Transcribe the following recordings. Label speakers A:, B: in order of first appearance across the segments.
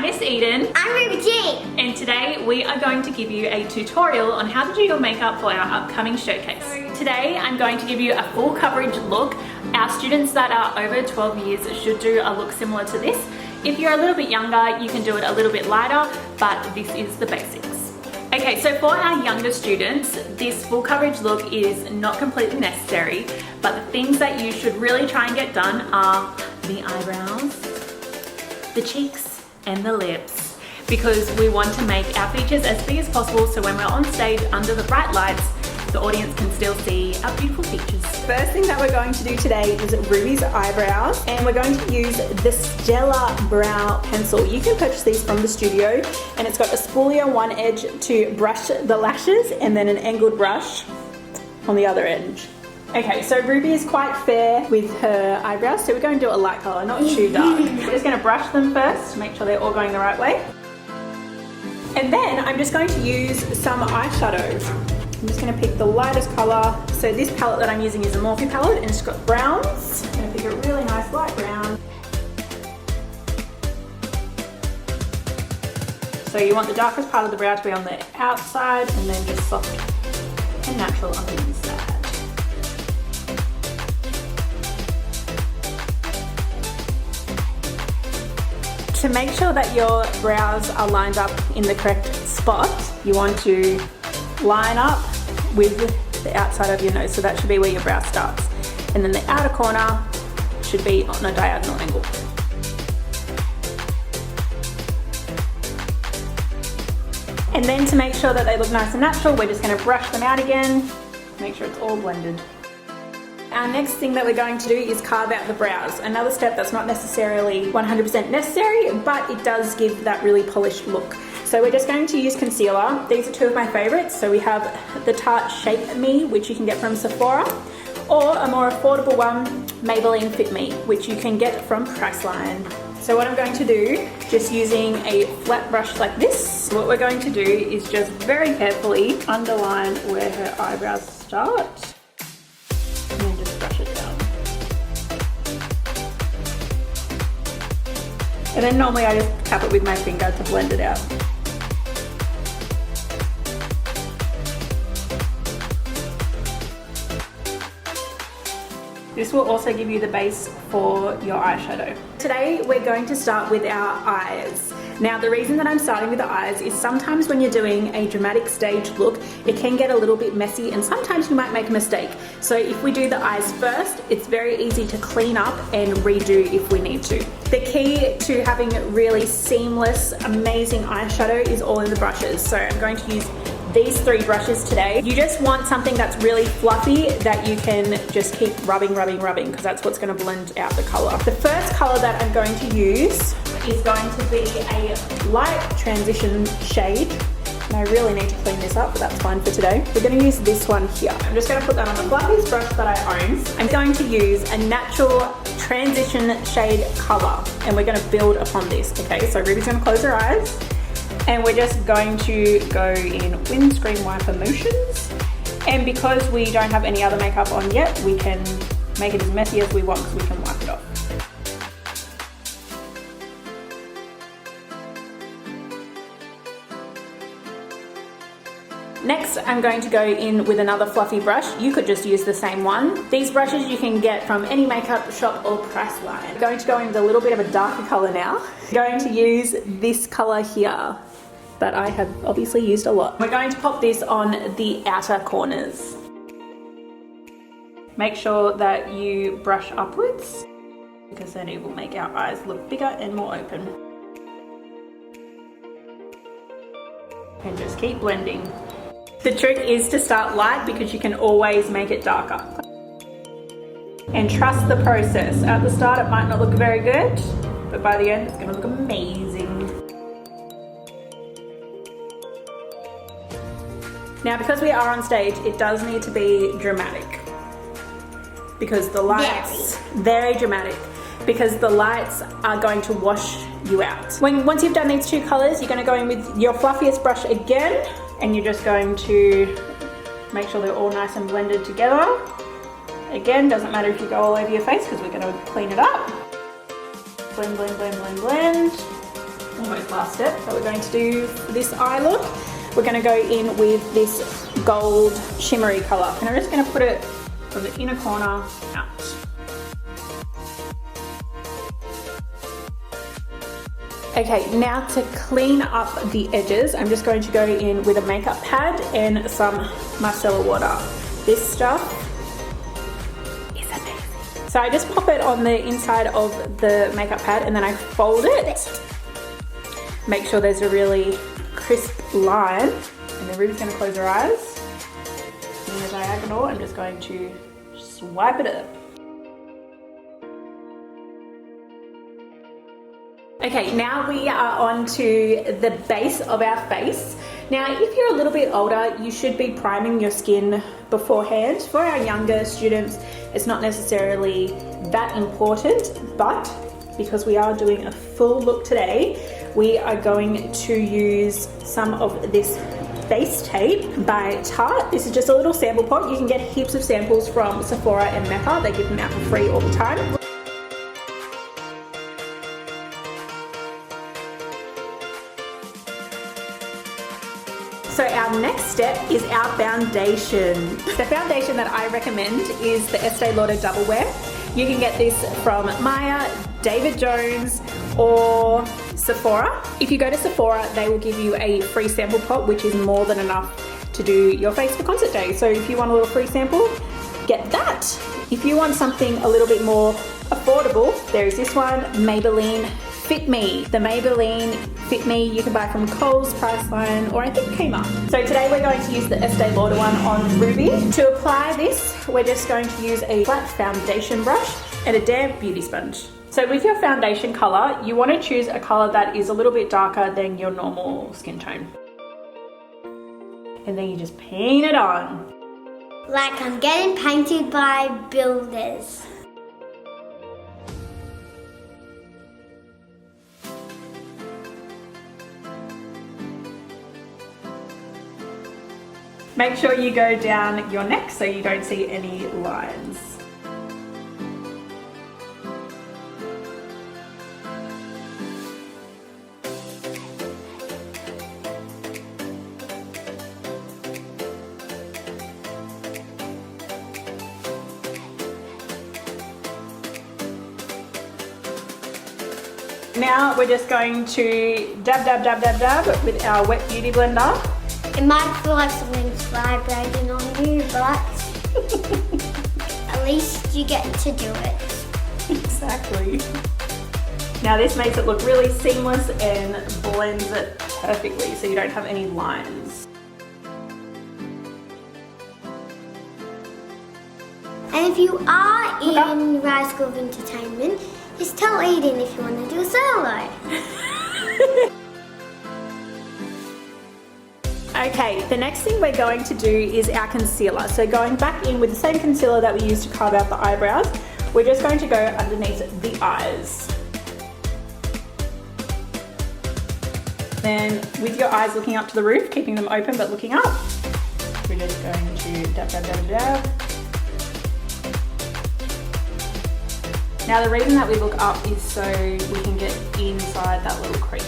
A: Miss Eden.
B: I'm Ruby G.
A: And today we are going to give you a tutorial on how to do your makeup for our upcoming showcase. So today I'm going to give you a full coverage look. Our students that are over 12 years should do a look similar to this. If you're a little bit younger, you can do it a little bit lighter, but this is the basics. Okay, so for our younger students, this full coverage look is not completely necessary, but the things that you should really try and get done are the eyebrows, the cheeks, and the lips, because we want to make our features as big as possible so when we're on stage under the bright lights, the audience can still see our beautiful features.
C: First thing that we're going to do today is Ruby's eyebrows, and we're going to use the Stella Brow pencil. You can purchase these from the studio, and it's got a spoolie on one edge to brush the lashes and then an angled brush on the other edge. Okay, so Ruby is quite fair with her eyebrows, so we're going to do a light color, not too dark. We're just going to brush them first to make sure they're all going the right way. And then I'm just going to use some eyeshadow. I'm just going to pick the lightest colour. So this palette that I'm using is a Morphe palette, and it's got browns. I'm going to pick a really nice light brown. So you want the darkest part of the brow to be on the outside, and then just soft and natural on the inside. To make sure that your brows are lined up in the correct spot, you want to line up with the outside of your nose, so that should be where your brow starts, and then the outer corner should be on a diagonal angle. And then to make sure that they look nice and natural, we're just going to brush them out again, make sure it's all blended. Our next thing that we're going to do is carve out the brows. Another step that's not necessarily 100% necessary, but it does give that really polished look. So we're just going to use concealer. These are two of my favorites. So we have the Tarte Shape Me, which you can get from Sephora, or a more affordable one, Maybelline Fit Me, which you can get from Priceline. So what I'm going to do, just using a flat brush like this, what we're going to do is just very carefully underline where her eyebrows start, and then just brush it down. And then normally I just tap it with my finger to blend it out. This will also give you the base for your eyeshadow. Today we're going to start with our eyes. Now the reason that I'm starting with the eyes is sometimes when you're doing a dramatic stage look, it can get a little bit messy and sometimes you might make a mistake. So if we do the eyes first, it's very easy to clean up and redo if we need to. The key to having really seamless, amazing eyeshadow is all in the brushes. So I'm going to use these three brushes today. You just want something that's really fluffy that you can just keep rubbing, because that's what's going to blend out the color. The first color that I'm going to use is going to be a light transition shade. And I really need to clean this up, but that's fine for today. We're going to use this one here. I'm just going to put that on the fluffiest brush that I own. I'm going to use a natural transition shade color, and we're going to build upon this. Okay, so Ruby's going to close her eyes. And we're just going to go in windscreen wiper motions. And because we don't have any other makeup on yet, we can make it as messy as we want because we can wipe it off. Next, I'm going to go in with another fluffy brush. You could just use the same one. These brushes you can get from any makeup shop or Priceline. I'm going to go in with a little bit of a darker color now. I'm going to use this color here that I have obviously used a lot. We're going to pop this on the outer corners. Make sure that you brush upwards because then it will make our eyes look bigger and more open. And just keep blending. The trick is to start light because you can always make it darker. And trust the process. At the start it might not look very good, but by the end it's going to look amazing. Now because we are on stage, it does need to be dramatic. Because the lights, very dramatic. Because the lights are going to wash you out. Once you've done these two colors, you're going to go in with your fluffiest brush again, and you're just going to make sure they're all nice and blended together. Again, doesn't matter if you go all over your face because we're going to clean it up. Blend, blend, blend, blend, blend. almost last step that we're going to do for this eye look. We're going to go in with this gold shimmery colour, and I'm just going to put it from the inner corner out. Okay, now to clean up the edges, I'm just going to go in with a makeup pad and some micellar water. This stuff is amazing. So I just pop it on the inside of the makeup pad and then I fold it. Make sure there's a really crisp line. And then Ruby's going to close her eyes. In the diagonal, I'm just going to swipe it up. Okay, now we are on to the base of our face. Now, if you're a little bit older, you should be priming your skin beforehand. For our younger students, it's not necessarily that important, but because we are doing a full look today, we are going to use some of this face tape by Tarte. This is just a little sample pot. You can get heaps of samples from Sephora and Mecca. They give them out for free all the time. So our next step is our foundation. The foundation that I recommend is the Estée Lauder Double Wear. You can get this from Maya, David Jones, or Sephora. If you go to Sephora, they will give you a free sample pot, which is more than enough to do your face for concert day. So if you want a little free sample, get that. If you want something a little bit more affordable, there's this one, Maybelline Fit Me. The Maybelline Fit Me you can buy from Kohl's, Priceline, or I think Kmart. So today we're going to use the Estée Lauder one on Ruby. To apply this, we're just going to use a flat foundation brush and a damp beauty sponge. So with your foundation color, you want to choose a color that is a little bit darker than your normal skin tone. And then you just paint it on.
B: Like I'm getting painted by builders.
C: Make sure you go down your neck so you don't see any lines. Now we're just going to dab with our wet beauty blender.
B: It might feel like something's vibrating on you, but at least you get to do it.
C: Exactly. Now this makes it look really seamless and blends it perfectly so you don't have any lines.
B: And if you are in Rise School of Entertainment, just tell Aiden if you want to do a solo.
C: Okay, the next thing we're going to do is our concealer. So going back in with the same concealer that we used to carve out the eyebrows, we're just going to go underneath the eyes. Then with your eyes looking up to the roof, keeping them open but looking up, we're just going to dab. Now the reason that we look up is so we can get inside that little crease.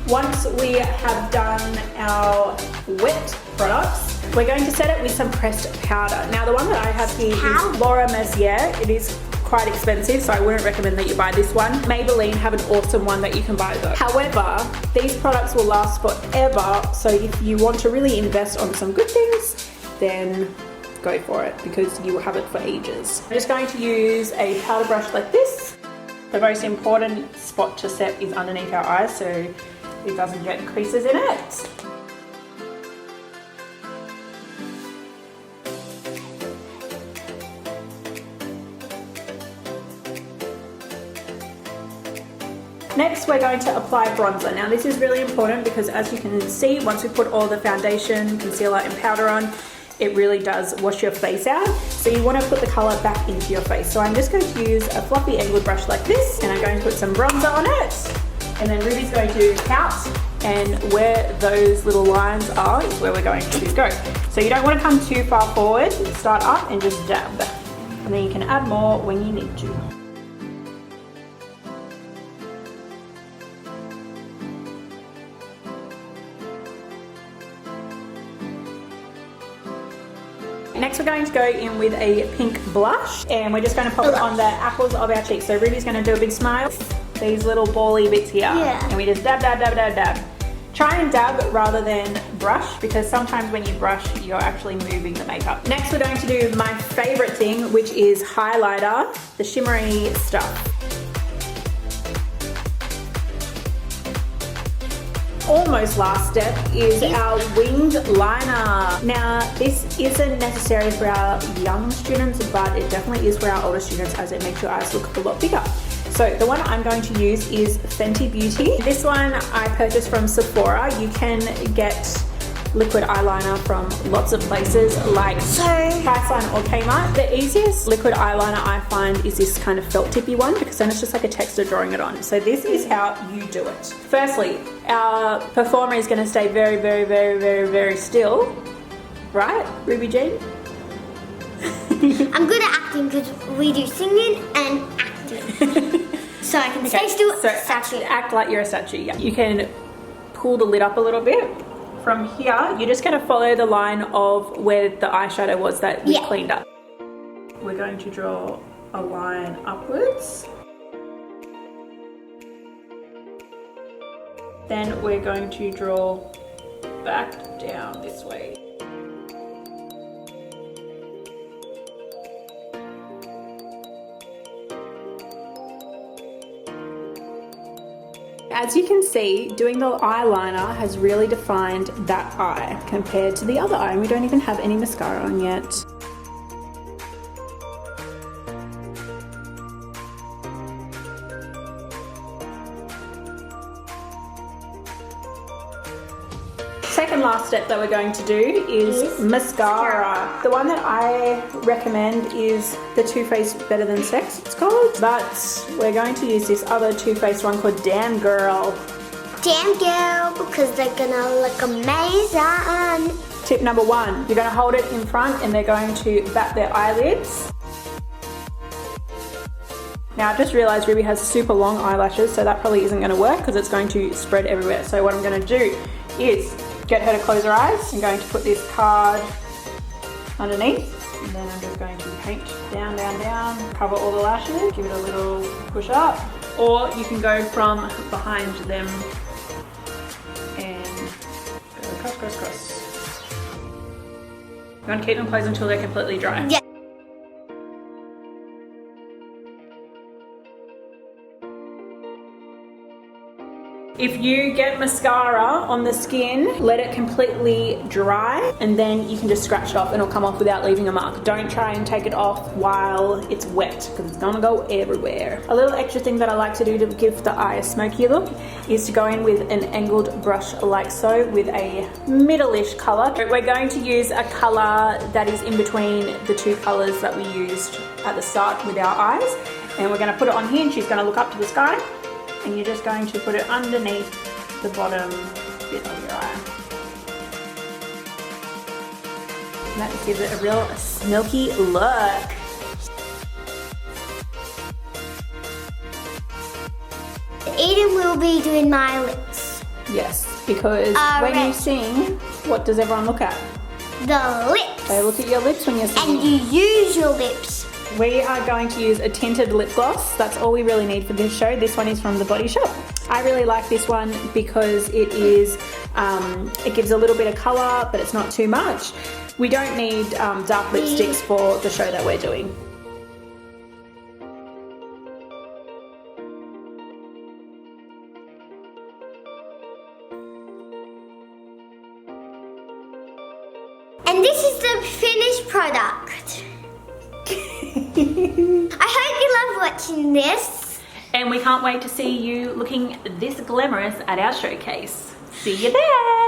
C: Once we have done our wet products, we're going to set it with some pressed powder. Now the one that I have here is Laura Mercier. It is quite expensive, so I wouldn't recommend that you buy this one. Maybelline have an awesome one that you can buy though. However, these products will last forever, so if you want to really invest on some good things, then go for it because you will have it for ages. I'm just going to use a powder brush like this. The most important spot to set is underneath our eyes so it doesn't get creases in it. Next, we're going to apply bronzer. Now this is really important because as you can see, once we put all the foundation, concealer and powder on, it really does wash your face out. So you want to put the color back into your face. So I'm just going to use a fluffy angled brush like this and I'm going to put some bronzer on it. And then Ruby's going to count, and where those little lines are is where we're going to go. So you don't want to come too far forward, start up and just dab. And then you can add more when you need to. Next we're going to go in with a pink blush, and we're just going to pop it on the apples of our cheeks. So Ruby's going to do a big smile. These little bally bits here.
B: Yeah.
C: And we just dab, dab, dab, dab, dab. Try and dab rather than brush, because sometimes when you brush, you're actually moving the makeup. Next we're going to do my favorite thing, which is highlighter, the shimmery stuff. Almost last step is our winged liner. Now this isn't necessary for our young students, but it definitely is for our older students, as it makes your eyes look a lot bigger. So the one I'm going to use is Fenty Beauty. This one I purchased from Sephora. You can get liquid eyeliner from lots of places like Priceline or Kmart. The easiest liquid eyeliner I find is this kind of felt tippy one, because then it's just like a texture drawing it on. So this is how you do it. Firstly, our performer is going to stay very, very, very, very, very still. Right, Ruby Jean?
B: I'm good at acting because we do singing and acting. So I can stay still.
C: So act like you're a statue. Yeah. You can pull the lid up a little bit. From here, you're just going to follow the line of where the eyeshadow was that we cleaned up. We're going to draw a line upwards. Then we're going to draw back down this way. As you can see, doing the eyeliner has really defined that eye compared to the other eye, and we don't even have any mascara on yet. Second last step that we're going to do is mascara. The one that I recommend is the Too Faced Better Than Sex, it's called. But we're going to use this other Too Faced one called Damn Girl.
B: Damn girl, because they're gonna look amazing.
C: Tip number one, you're going to hold it in front and they're going to bat their eyelids. Now I've just realised Ruby has super long eyelashes, so that probably isn't going to work because it's going to spread everywhere. So what I'm going to do is get her to close her eyes. I'm going to put this card underneath, and then I'm just going to paint down, down, down, cover all the lashes, give it a little push up, or you can go from behind them and go cross, cross, cross. You want to keep them closed until they're completely dry.
B: Yeah.
C: If you get mascara on the skin, let it completely dry, and then you can just scratch it off and it'll come off without leaving a mark. Don't try and take it off while it's wet, because it's gonna go everywhere. A little extra thing that I like to do to give the eye a smoky look is to go in with an angled brush like so with a middle-ish color. We're going to use a color that is in between the two colors that we used at the start with our eyes, and we're gonna put it on here and she's gonna look up to the sky. And you're just going to put it underneath the bottom bit of your eye. And that just gives it a real smoky look.
B: Aiden will be doing my lips.
C: Yes, because when you sing, what does everyone look at?
B: The lips.
C: They look at your lips when you're singing.
B: And you use your lips.
C: We are going to use a tinted lip gloss. That's all we really need for this show. This one is from the Body Shop. I really like this one because it is, it gives a little bit of color, but it's not too much. We don't need dark lipsticks for the show that we're doing.
B: And this is the finished product. I hope you love watching this.
A: And we can't wait to see you looking this glamorous at our showcase. See you there!